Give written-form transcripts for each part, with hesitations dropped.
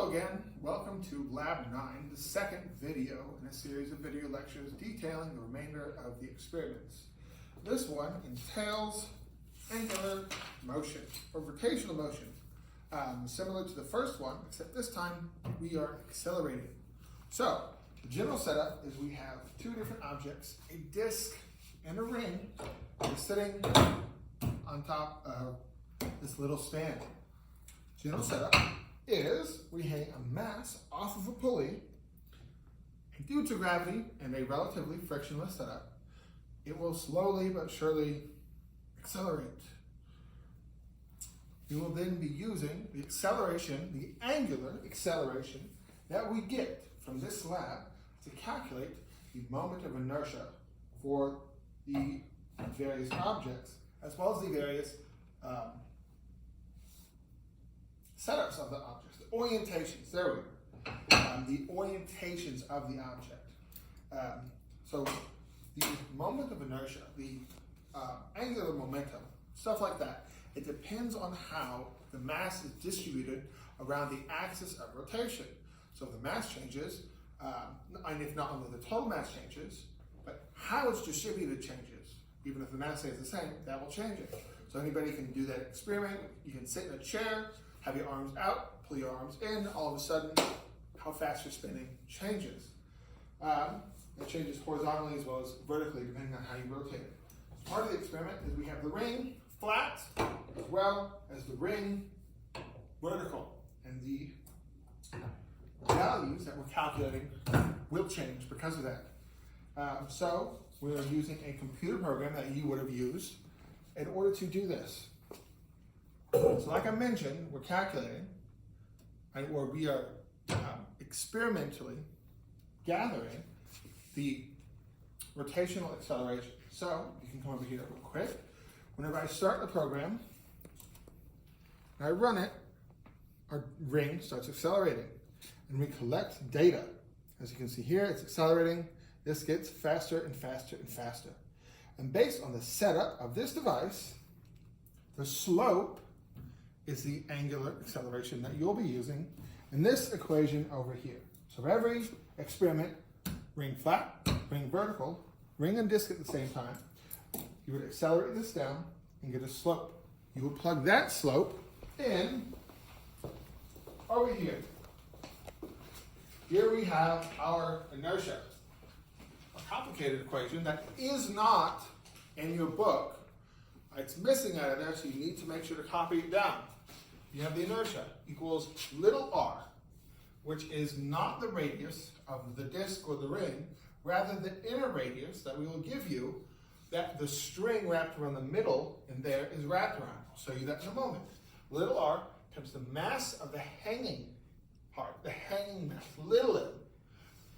Hello again, welcome to Lab 9, the second video in a series of video lectures detailing the remainder of the experiments. This one entails angular motion, or rotational motion, similar to the first one, except this time we are accelerating. So, the general setup is we have two different objects, a disc and a ring, sitting on top of this little stand. General setup is we hang a mass off of a pulley, and due to gravity and a relatively frictionless setup, it will slowly but surely accelerate. We will then be using the acceleration, the angular acceleration that we get from this lab to calculate the moment of inertia for the various objects, as well as the various setups of the objects, the orientations, there we go, the orientations of the object. So the moment of inertia, the angular momentum, stuff like that, it depends on how the mass is distributed around the axis of rotation. So if the mass changes, and if not only the total mass changes, but how it's distributed changes. Even if the mass stays the same, that will change it. So anybody can do that experiment. You can sit in a chair, have your arms out, pull your arms in, all of a sudden, how fast you're spinning changes. It changes horizontally as well as vertically, depending on how you rotate it. Part of the experiment is we have the ring flat, as well as the ring vertical. And the values that we're calculating will change because of that. So we're using a computer program that you would have used in order to do this. So like I mentioned, we're calculating, or we are experimentally gathering the rotational acceleration. So you can come over here real quick. Whenever I start the program, and I run it, our ring starts accelerating, and we collect data. As you can see here, it's accelerating. This gets faster and faster and faster. And based on the setup of this device, the slope is the angular acceleration that you'll be using in this equation over here. So for every experiment, ring flat, ring vertical, ring and disc at the same time, you would accelerate this down and get a slope. You would plug that slope in over here. Here we have our inertia, a complicated equation that is not in your book. It's missing out of there, so you need to make sure to copy it down. You have the inertia equals little r, which is not the radius of the disc or the ring, rather the inner radius that we will give you, that the string wrapped around the middle in there is wrapped around. I'll show you that in a moment. Little r times the mass of the hanging part, the hanging mass, little m,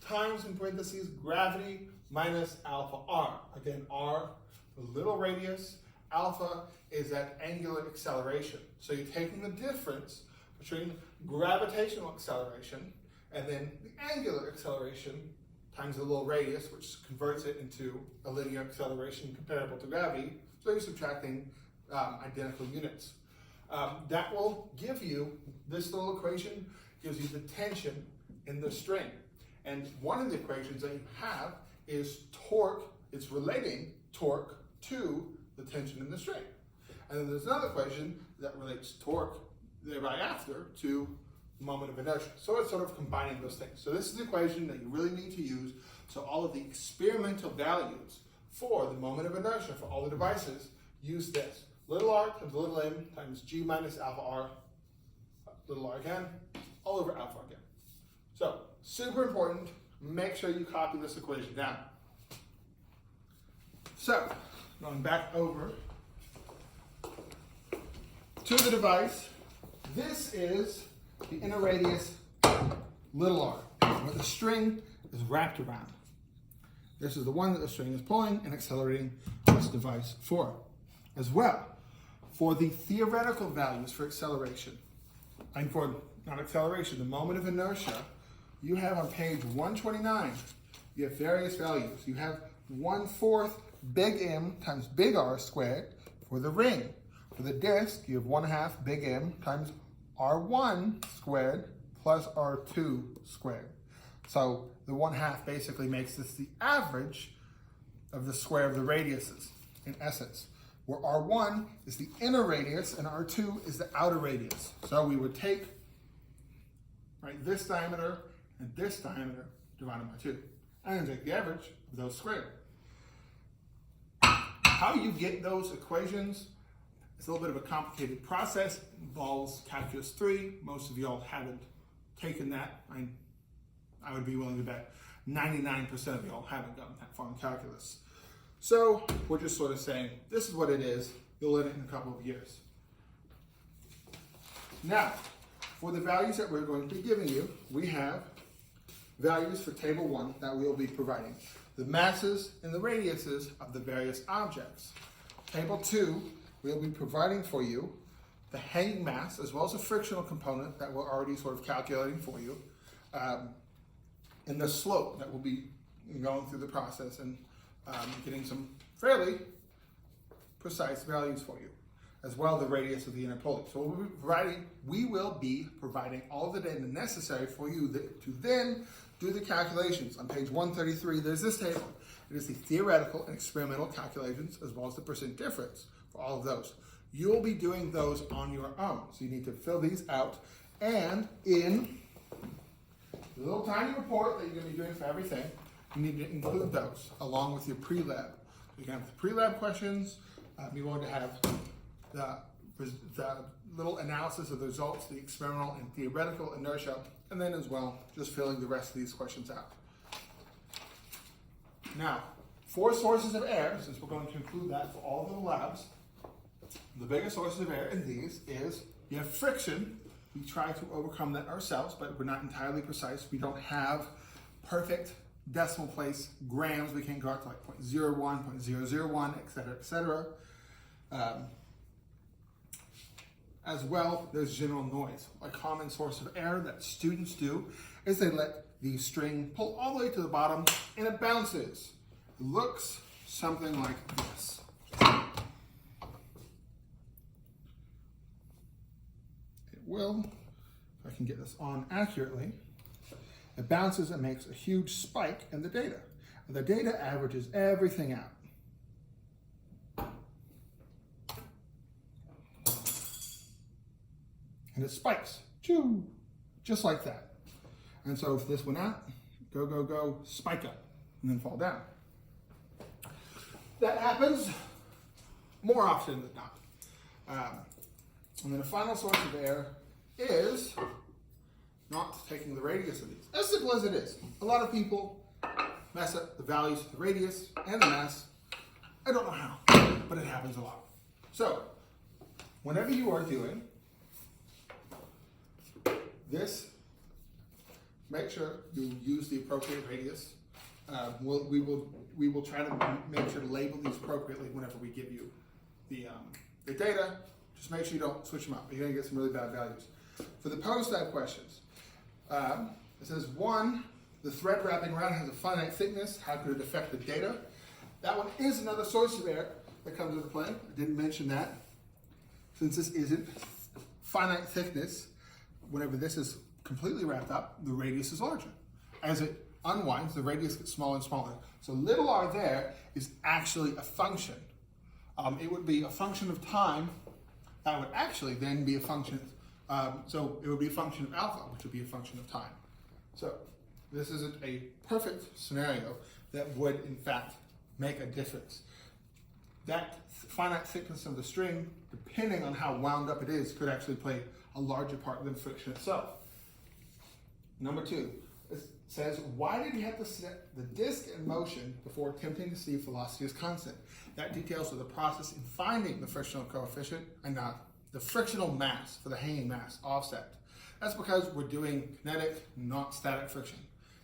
times in parentheses gravity minus alpha r. Again, r, the little radius, alpha is that angular acceleration. So you're taking the difference between gravitational acceleration and then the angular acceleration times the little radius, which converts it into a linear acceleration comparable to gravity. So you're subtracting identical units. That will give you, this little equation gives you the tension in the string. And one of the equations that you have is torque. It's relating torque to the tension in the string. And then there's another equation that relates torque thereby after to the moment of inertia. So it's sort of combining those things. So this is the equation that you really need to use. So all of the experimental values for the moment of inertia for all the devices use this. Little r times little m times g minus alpha r, little r again, all over alpha again. So super important, make sure you copy this equation down. So going back over to the device, this is the inner radius, little r, where the string is wrapped around. This is the one that the string is pulling and accelerating this device for. As well, for the theoretical values for acceleration, and for not acceleration, the moment of inertia, you have on page 129, you have various values. You have 1/4 big M times big R squared for the ring. For the disc, you have 1/2 big M times R1 squared plus R2 squared. So the 1/2 basically makes this the average of the square of the radiuses, in essence, where R1 is the inner radius and R2 is the outer radius. So we would take this diameter and this diameter divided by 2, and take the average of those squared. How you get those equations is a little bit of a complicated process. It involves calculus 3. Most of y'all haven't taken that. I would be willing to bet 99% of y'all haven't gotten that far in calculus. So we're just sort of saying, this is what it is. You'll learn it in a couple of years. Now, for the values that we're going to be giving you, we have values for table 1 that we'll be providing. The masses and the radiuses of the various objects. Table 2, we'll be providing for you the hanging mass as well as a frictional component that we're already sort of calculating for you, and the slope that will be going through the process and getting some fairly precise values for you, as well as the radius of the inner pulley. So we will be providing all the data necessary for you to then do the calculations. On page 133, there's this table. It is the theoretical and experimental calculations as well as the percent difference for all of those. You'll be doing those on your own. So you need to fill these out, and in the little tiny report that you're going to be doing for everything, you need to include those along with your pre-lab. You can have the pre-lab questions. You're going to have the little analysis of the results, the experimental and theoretical inertia, and then as well, just filling the rest of these questions out. Now, for sources of air, since we're going to include that for all of the labs, the biggest sources of air in these is you have friction. We try to overcome that ourselves, but we're not entirely precise. We don't have perfect decimal place grams. We can't go out to like 0.01, 0.001, et cetera, et cetera. As well, there's general noise. A common source of error that students do is they let the string pull all the way to the bottom and it bounces. It looks something like this. It will, if I can get this on accurately, it bounces and makes a huge spike in the data. And the data averages everything out. And it spikes, choo, just like that. And so if this went out, go, go, go, spike up, and then fall down. That happens more often than not. And then the final source of error is not taking the radius of these. As simple as it is. A lot of people mess up the values of the radius and the mass. I don't know how, but it happens a lot. So, whenever you are doing this, make sure you use the appropriate radius. We will try to make sure to label these appropriately whenever we give you the data. Just make sure you don't switch them up. You're going to get some really bad values. For the post-lab questions, it says 1, the thread wrapping around has a finite thickness. How could it affect the data? That one is another source of error that comes into play. I didn't mention that. Since this isn't finite thickness, whenever this is completely wrapped up, the radius is larger. As it unwinds, the radius gets smaller and smaller. So little r there is actually a function. It would be a function of time. That would actually then be a function. So it would be a function of alpha, which would be a function of time. So this isn't a perfect scenario that would, in fact, make a difference. That finite thickness of the string, depending on how wound up it is, could actually play a larger part than friction itself. Number 2, it says, why did you have to set the disk in motion before attempting to see if velocity is constant? That details the process in finding the frictional coefficient and not the frictional mass for the hanging mass offset. That's because we're doing kinetic, not static friction.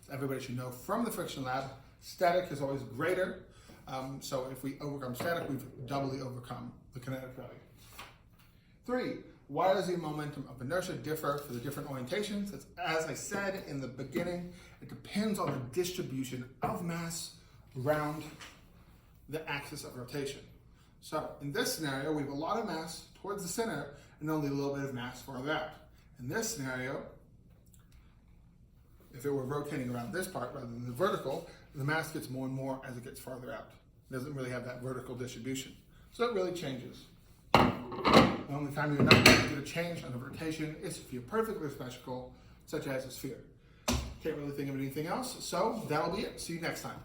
So everybody should know from the friction lab, static is always greater. So if we overcome static, we've doubly overcome the kinetic value. 3, why does the momentum of inertia differ for the different orientations? As I said in the beginning, it depends on the distribution of mass around the axis of rotation. So in this scenario, we have a lot of mass towards the center and only a little bit of mass farther out. In this scenario, If it were rotating around this part rather than the vertical, the mass gets more and more as it gets farther out. It doesn't really have that vertical distribution. So it really changes. The only time you're not going to get a change on the rotation is if you're perfectly symmetrical, such as a sphere. Can't really think of anything else, so that'll be it. See you next time.